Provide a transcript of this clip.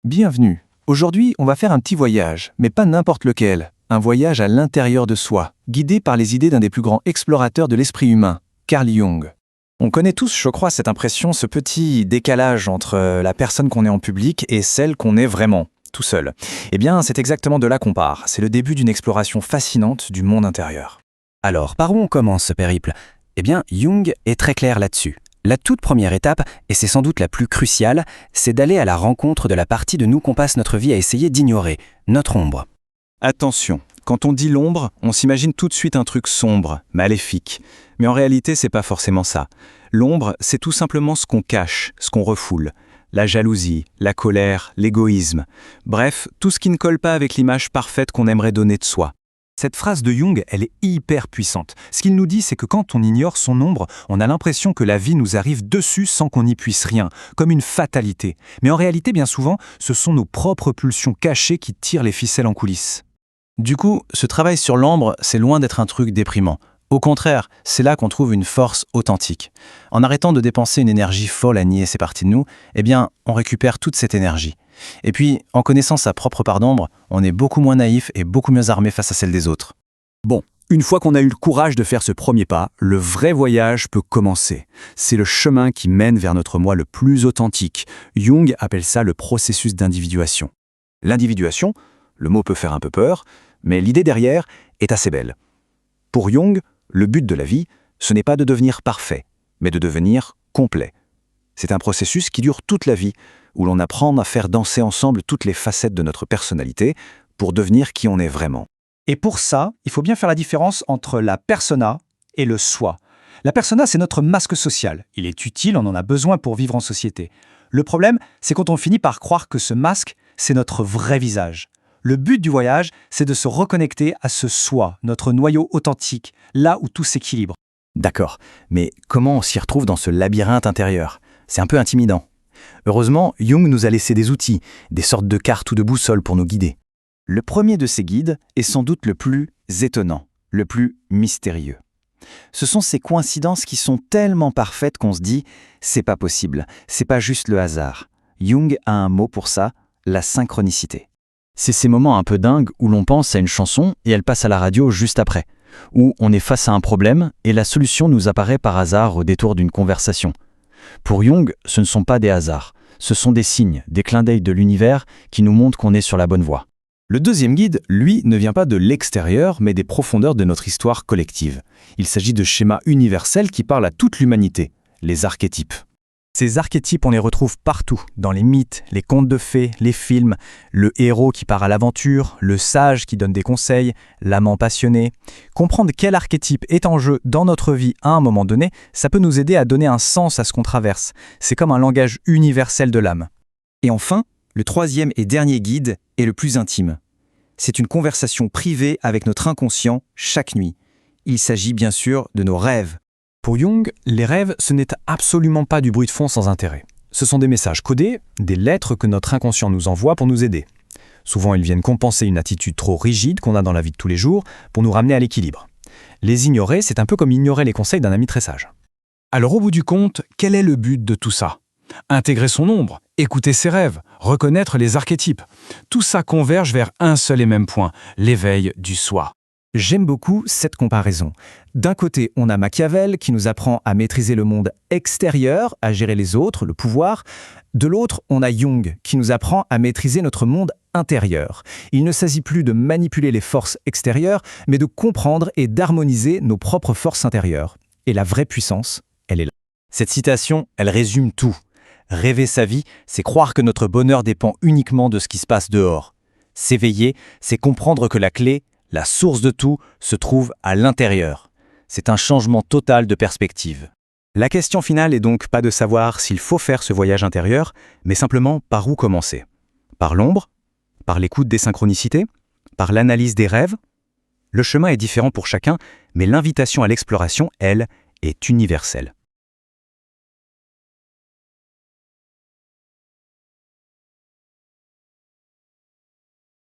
Bienvenue. Aujourd'hui, on va faire un petit voyage, mais pas n'importe lequel. Un voyage à l'intérieur de soi, guidé par les idées d'un des plus grands explorateurs de l'esprit humain, Carl Jung. On connaît tous, je crois, cette impression, ce petit décalage entre la personne qu'on est en public et celle qu'on est vraiment, tout seul. Eh bien, c'est exactement de là qu'on part. C'est le début d'une exploration fascinante du monde intérieur. Alors, par où on commence ce périple? Eh bien, Jung est très clair là-dessus. La toute première étape, et c'est sans doute la plus cruciale, c'est d'aller à la rencontre de la partie de nous qu'on passe notre vie à essayer d'ignorer, notre ombre. Attention, quand on dit l'ombre, on s'imagine tout de suite un truc sombre, maléfique. Mais en réalité, c'est pas forcément ça. L'ombre, c'est tout simplement ce qu'on cache, ce qu'on refoule. La jalousie, la colère, l'égoïsme. Bref, tout ce qui ne colle pas avec l'image parfaite qu'on aimerait donner de soi. Cette phrase de Jung, elle est hyper puissante. Ce qu'il nous dit, c'est que quand on ignore son ombre, on a l'impression que la vie nous arrive dessus sans qu'on n'y puisse rien, comme une fatalité. Mais en réalité, bien souvent, ce sont nos propres pulsions cachées qui tirent les ficelles en coulisses. Du coup, ce travail sur l'ombre, c'est loin d'être un truc déprimant. Au contraire, c'est là qu'on trouve une force authentique. En arrêtant de dépenser une énergie folle à nier ces parties de nous, eh bien, on récupère toute cette énergie. Et puis, en connaissant sa propre part d'ombre, on est beaucoup moins naïf et beaucoup mieux armé face à celle des autres. Bon, une fois qu'on a eu le courage de faire ce premier pas, le vrai voyage peut commencer. C'est le chemin qui mène vers notre moi le plus authentique. Jung appelle ça le processus d'individuation. L'individuation, le mot peut faire un peu peur, mais l'idée derrière est assez belle. Pour Jung, le but de la vie, ce n'est pas de devenir parfait, mais de devenir complet. C'est un processus qui dure toute la vie, où l'on apprend à faire danser ensemble toutes les facettes de notre personnalité pour devenir qui on est vraiment. Et pour ça, il faut bien faire la différence entre la persona et le soi. La persona, c'est notre masque social. Il est utile, on en a besoin pour vivre en société. Le problème, c'est quand on finit par croire que ce masque, c'est notre vrai visage. Le but du voyage, c'est de se reconnecter à ce soi, notre noyau authentique, là où tout s'équilibre. D'accord, mais comment on s'y retrouve dans ce labyrinthe intérieur? C'est un peu intimidant. Heureusement, Jung nous a laissé des outils, des sortes de cartes ou de boussoles pour nous guider. Le premier de ces guides est sans doute le plus étonnant, le plus mystérieux. Ce sont ces coïncidences qui sont tellement parfaites qu'on se dit « c'est pas possible, c'est pas juste le hasard ». Jung a un mot pour ça, la synchronicité. C'est ces moments un peu dingues où l'on pense à une chanson et elle passe à la radio juste après, où on est face à un problème et la solution nous apparaît par hasard au détour d'une conversation. Pour Jung, ce ne sont pas des hasards, ce sont des signes, des clins d'œil de l'univers qui nous montrent qu'on est sur la bonne voie. Le deuxième guide, lui, ne vient pas de l'extérieur, mais des profondeurs de notre histoire collective. Il s'agit de schémas universels qui parlent à toute l'humanité, les archétypes. Ces archétypes, on les retrouve partout, dans les mythes, les contes de fées, les films, le héros qui part à l'aventure, le sage qui donne des conseils, l'amant passionné. Comprendre quel archétype est en jeu dans notre vie à un moment donné, ça peut nous aider à donner un sens à ce qu'on traverse. C'est comme un langage universel de l'âme. Et enfin, le troisième et dernier guide est le plus intime. C'est une conversation privée avec notre inconscient chaque nuit. Il s'agit bien sûr de nos rêves. Pour Jung, les rêves, ce n'est absolument pas du bruit de fond sans intérêt. Ce sont des messages codés, des lettres que notre inconscient nous envoie pour nous aider. Souvent, ils viennent compenser une attitude trop rigide qu'on a dans la vie de tous les jours pour nous ramener à l'équilibre. Les ignorer, c'est un peu comme ignorer les conseils d'un ami très sage. Alors au bout du compte, quel est le but de tout ça? Intégrer son ombre, écouter ses rêves, reconnaître les archétypes. Tout ça converge vers un seul et même point, l'éveil du soi. J'aime beaucoup cette comparaison. D'un côté, on a Machiavel qui nous apprend à maîtriser le monde extérieur, à gérer les autres, le pouvoir. De l'autre, on a Jung qui nous apprend à maîtriser notre monde intérieur. Il ne s'agit plus de manipuler les forces extérieures, mais de comprendre et d'harmoniser nos propres forces intérieures. Et la vraie puissance, elle est là. Cette citation, elle résume tout. Rêver sa vie, c'est croire que notre bonheur dépend uniquement de ce qui se passe dehors. S'éveiller, c'est comprendre que la clé, la source de tout, se trouve à l'intérieur. C'est un changement total de perspective. La question finale est donc pas de savoir s'il faut faire ce voyage intérieur, mais simplement par où commencer. Par l'ombre? Par l'écoute des synchronicités? Par l'analyse des rêves? Le chemin est différent pour chacun, mais l'invitation à l'exploration, elle, est universelle.